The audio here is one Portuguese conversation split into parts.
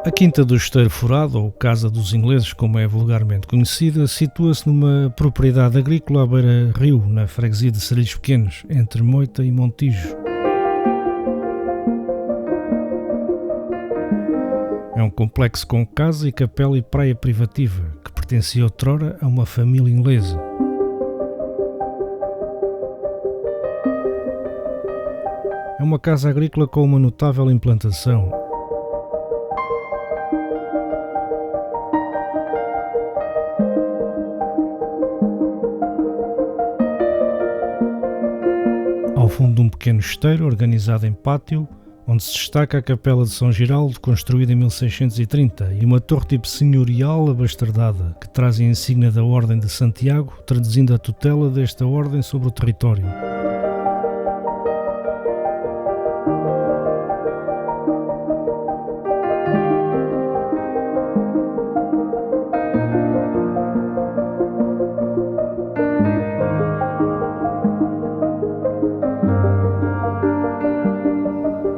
A Quinta do Esteiro Furado, ou Casa dos Ingleses, como é vulgarmente conhecida, situa-se numa propriedade agrícola à beira-rio, na freguesia de Sarilhos Pequenos, entre Moita e Montijo. É um complexo com casa e capela e praia privativa, que pertencia outrora a uma família inglesa. É uma casa agrícola com uma notável implantação. Ao fundo de um pequeno esteiro organizado em pátio, onde se destaca a Capela de São Giraldo, construída em 1630, e uma torre tipo senhorial abastardada, que traz a insígnia da Ordem de Santiago, traduzindo a tutela desta ordem sobre o território.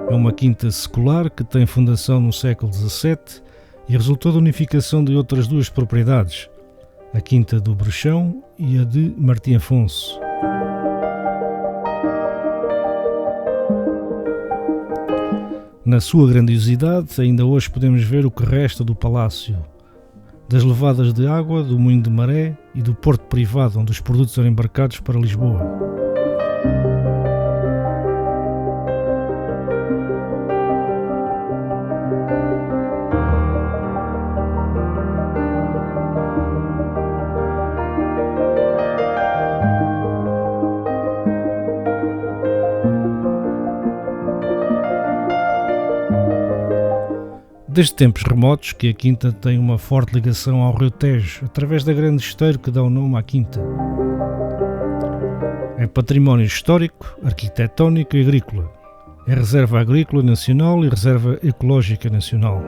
É uma quinta secular que tem fundação no século XVII e resultou da unificação de outras duas propriedades, a Quinta do Brechão e a de Martim Afonso. Na sua grandiosidade, ainda hoje podemos ver o que resta do palácio, das levadas de água, do moinho de maré e do porto privado onde os produtos eram embarcados para Lisboa. Desde tempos remotos que a Quinta tem uma forte ligação ao Rio Tejo, através da grande esteiro que dá o nome à Quinta. É património histórico, arquitetónico e agrícola. É reserva agrícola nacional e reserva ecológica nacional.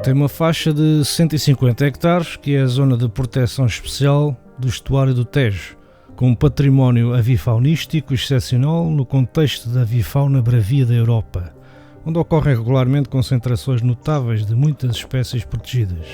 Tem uma faixa de 150 hectares, que é a zona de proteção especial do estuário do Tejo, com um património avifaunístico excepcional no contexto da avifauna bravia da Europa, onde ocorrem regularmente concentrações notáveis de muitas espécies protegidas.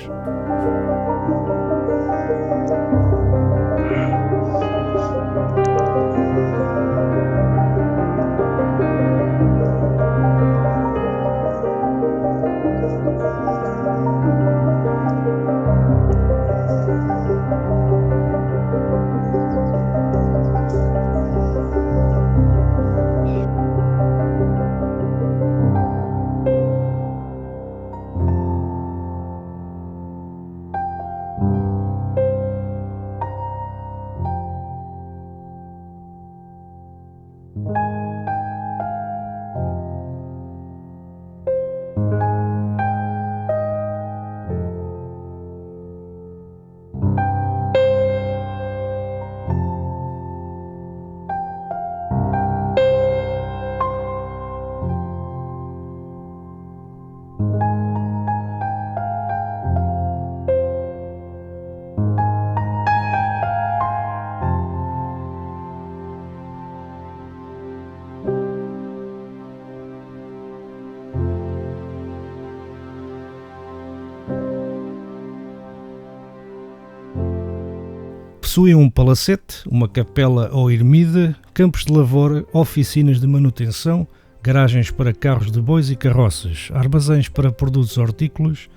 Possuem um palacete, uma capela ou ermida, campos de lavoura, oficinas de manutenção garagens para carros de bois e carroças, armazéns para produtos hortícolas,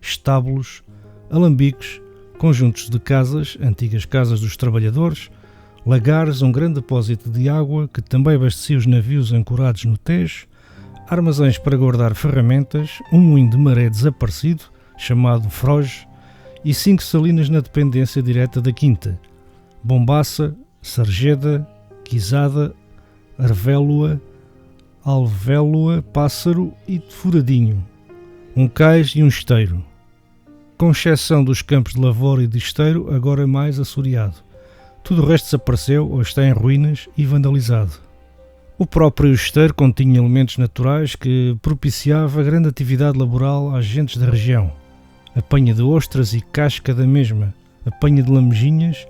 estábulos, alambiques, conjuntos de casas, antigas casas dos trabalhadores, lagares, um grande depósito de água que também abastecia os navios ancorados no Tejo, armazéns para guardar ferramentas, um moinho de maré desaparecido, chamado Froge, e 5 salinas na dependência direta da quinta: Bombaça, Sargeda, Quizada, Arvélua, Alvélua, Pássaro e Furadinho, um cais e um esteiro, com exceção dos campos de lavoura e de esteiro, agora mais assoreado. Tudo o resto desapareceu ou está em ruínas e vandalizado. O próprio esteiro continha elementos naturais que propiciava grande atividade laboral às gentes da região: apanha de ostras e casca da mesma, apanha de lamejinhas,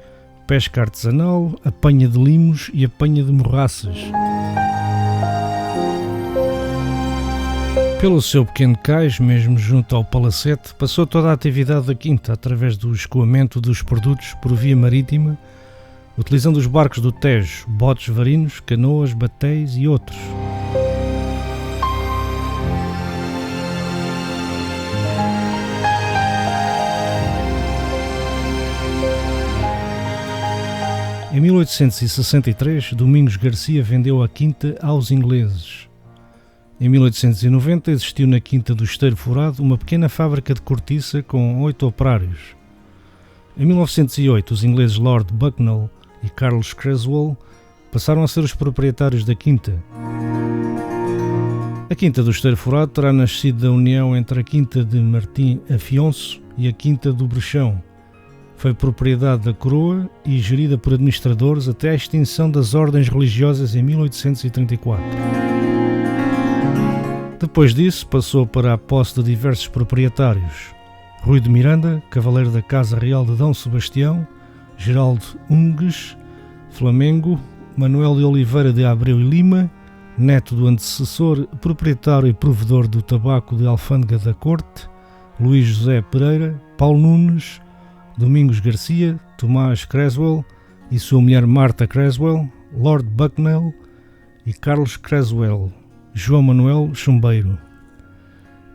pesca artesanal, apanha de limos e apanha de morraças. Pelo seu pequeno cais, mesmo junto ao palacete, passou toda a atividade da quinta através do escoamento dos produtos por via marítima, utilizando os barcos do Tejo, botes varinos, canoas, batéis e outros. Em 1863, Domingos Garcia vendeu a quinta aos ingleses. Em 1890 existiu na quinta do Esteiro Furado uma pequena fábrica de cortiça com 8 operários. Em 1908, os ingleses Lord Bucknell e Carlos Creswell passaram a ser os proprietários da quinta. A quinta do Esteiro Furado terá nascido da união entre a quinta de Martim Afonso e a quinta do Brechão. Foi propriedade da coroa e gerida por administradores até à extinção das ordens religiosas em 1834. Depois disso, passou para a posse de diversos proprietários: Rui de Miranda, cavaleiro da Casa Real de D. Sebastião, Geraldo Ungues, Flamengo, Manuel de Oliveira de Abreu e Lima, neto do antecessor, proprietário e provedor do tabaco de Alfândega da Corte, Luís José Pereira, Paulo Nunes, Domingos Garcia, Tomás Creswell e sua mulher Marta Creswell, Lord Bucknell e Carlos Creswell, João Manuel Chumbeiro.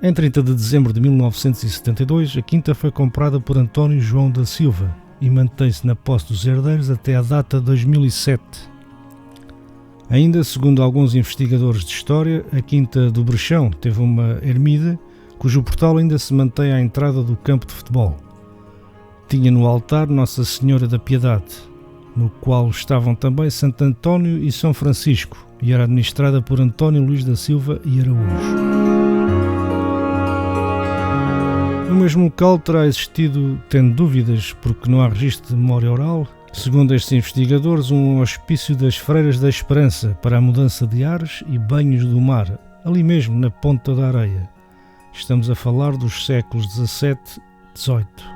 Em 30 de dezembro de 1972, a quinta foi comprada por António João da Silva e mantém-se na posse dos herdeiros até a data de 2007. Ainda, segundo alguns investigadores de história, a quinta do Brechão teve uma ermida cujo portal ainda se mantém à entrada do campo de futebol. Tinha no altar Nossa Senhora da Piedade, no qual estavam também Santo António e São Francisco, e era administrada por António Luís da Silva e Araújo. No mesmo local terá existido, tendo dúvidas porque não há registro de memória oral, segundo estes investigadores, um hospício das Freiras da Esperança para a mudança de ares e banhos do mar, ali mesmo na Ponta da Areia. Estamos a falar dos séculos XVII e XVIII.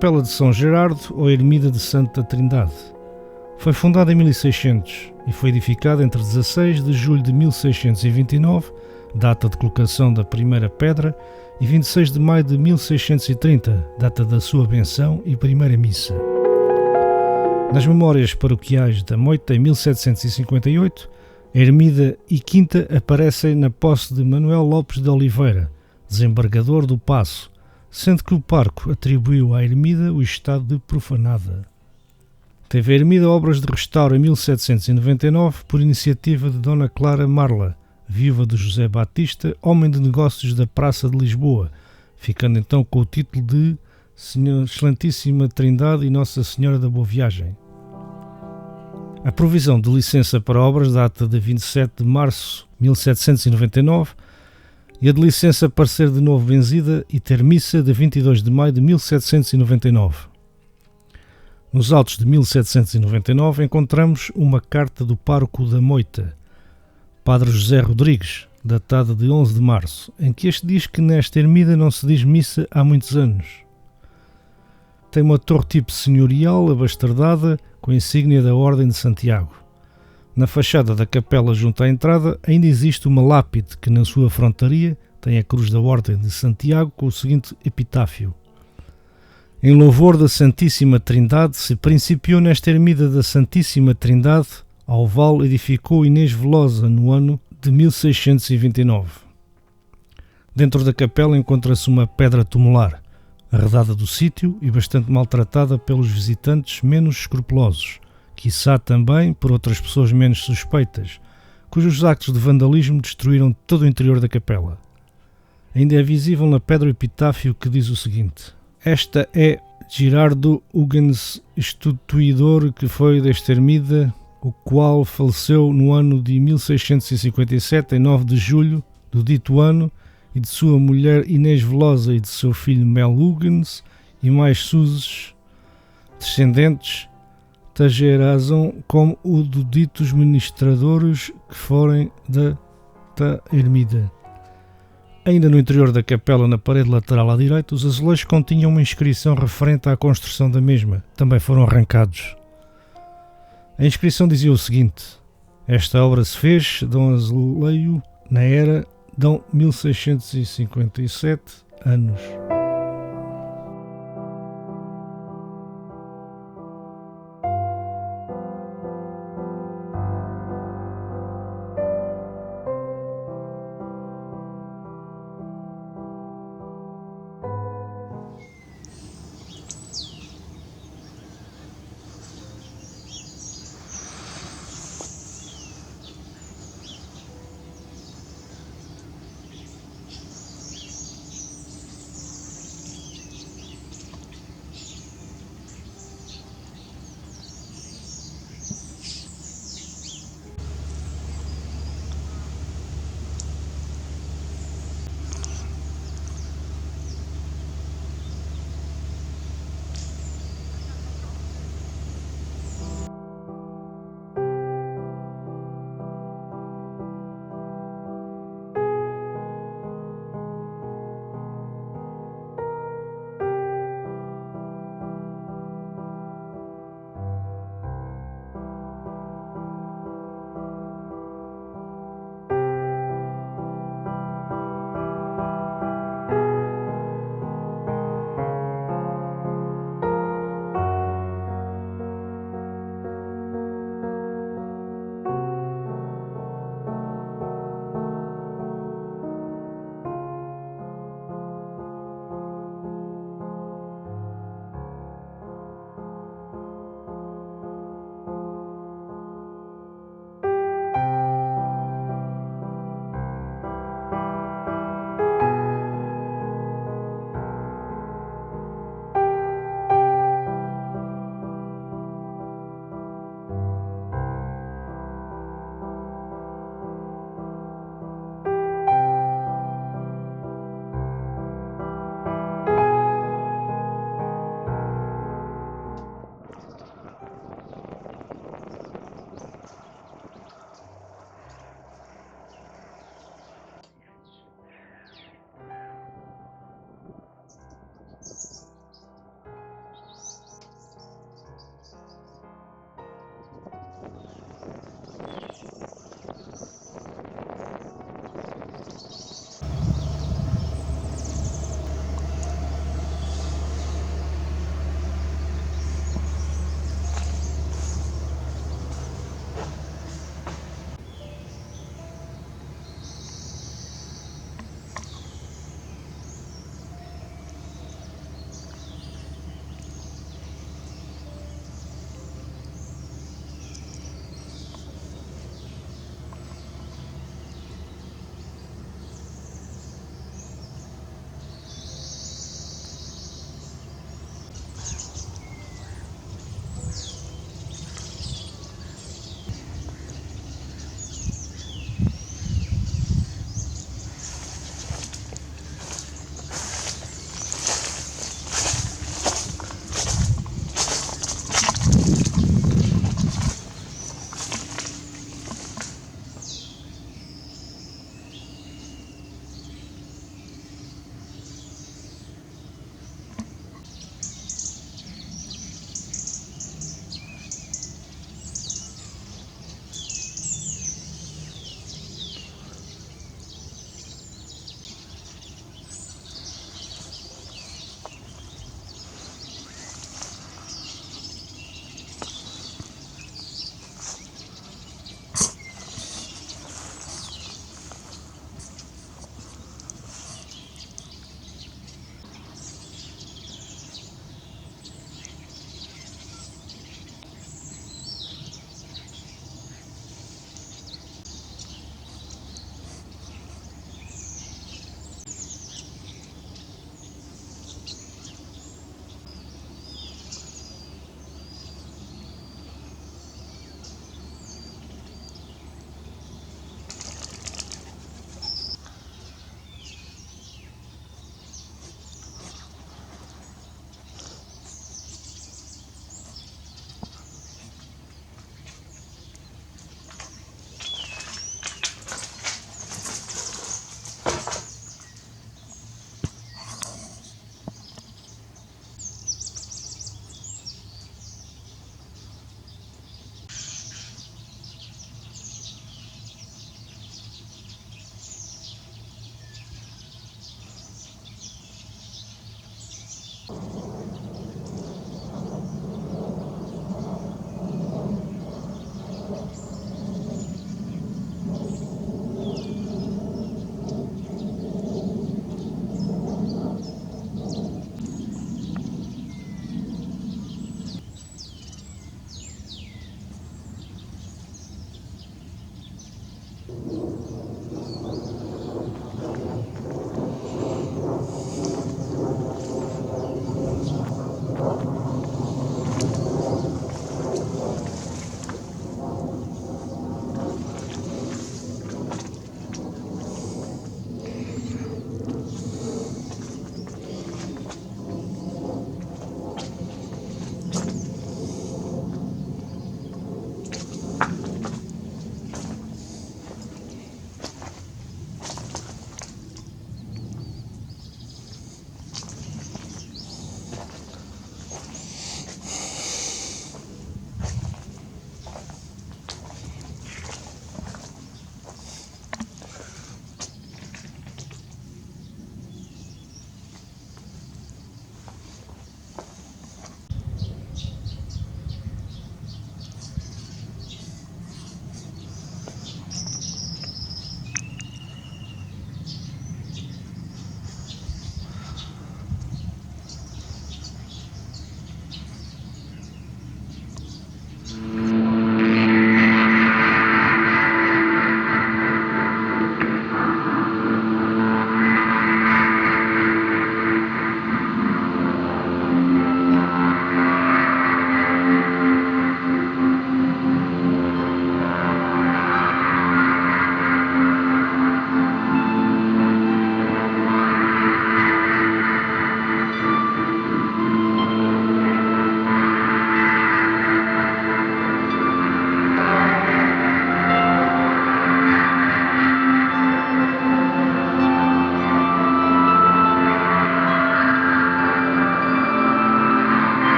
Capela de São Gerardo ou Ermida de Santa Trindade. Foi fundada em 1600 e foi edificada entre 16 de julho de 1629, data de colocação da primeira pedra, e 26 de maio de 1630, data da sua benção e primeira missa. Nas memórias paroquiais da Moita, em 1758, a ermida e quinta aparecem na posse de Manuel Lopes de Oliveira, desembargador do Paço, sendo que o parco atribuiu à ermida o estado de profanada. Teve a ermida obras de restauro em 1799 por iniciativa de Dona Clara Marla, viúva de José Batista, homem de negócios da Praça de Lisboa, ficando então com o título de Excelentíssima Trindade e Nossa Senhora da Boa Viagem. A provisão de licença para obras data de 27 de março de 1799 e a de licença para ser de novo benzida e ter missa de 22 de maio de 1799. Nos autos de 1799 encontramos uma carta do pároco da Moita, Padre José Rodrigues, datada de 11 de março, em que este diz que nesta ermida não se diz missa há muitos anos. Tem uma torre tipo senhorial abastardada com a insígnia da Ordem de Santiago. Na fachada da capela junto à entrada ainda existe uma lápide que na sua frontaria tem a cruz da Ordem de Santiago com o seguinte epitáfio: em louvor da Santíssima Trindade se principiou nesta ermida da Santíssima Trindade ao val edificou Inês Velosa no ano de 1629. Dentro da capela encontra-se uma pedra tumular, arredada do sítio e bastante maltratada pelos visitantes menos escrupulosos, quiçá também por outras pessoas menos suspeitas, cujos actos de vandalismo destruíram todo o interior da capela. Ainda é visível na pedra o epitáfio que diz o seguinte: esta é Girardo Hugens, instituidor que foi desta ermida, o qual faleceu no ano de 1657, em 9 de julho do dito ano, e de sua mulher Inês Velosa e de seu filho Mel Hugens, e mais suzes descendentes, tagerazam como o do ditos ministradores que forem da ermida. Ainda no interior da capela, na parede lateral à direita, os azulejos continham uma inscrição referente à construção da mesma. Também foram arrancados. A inscrição dizia o seguinte: esta obra se fez, Dom Azuleio, na era de 1657 anos.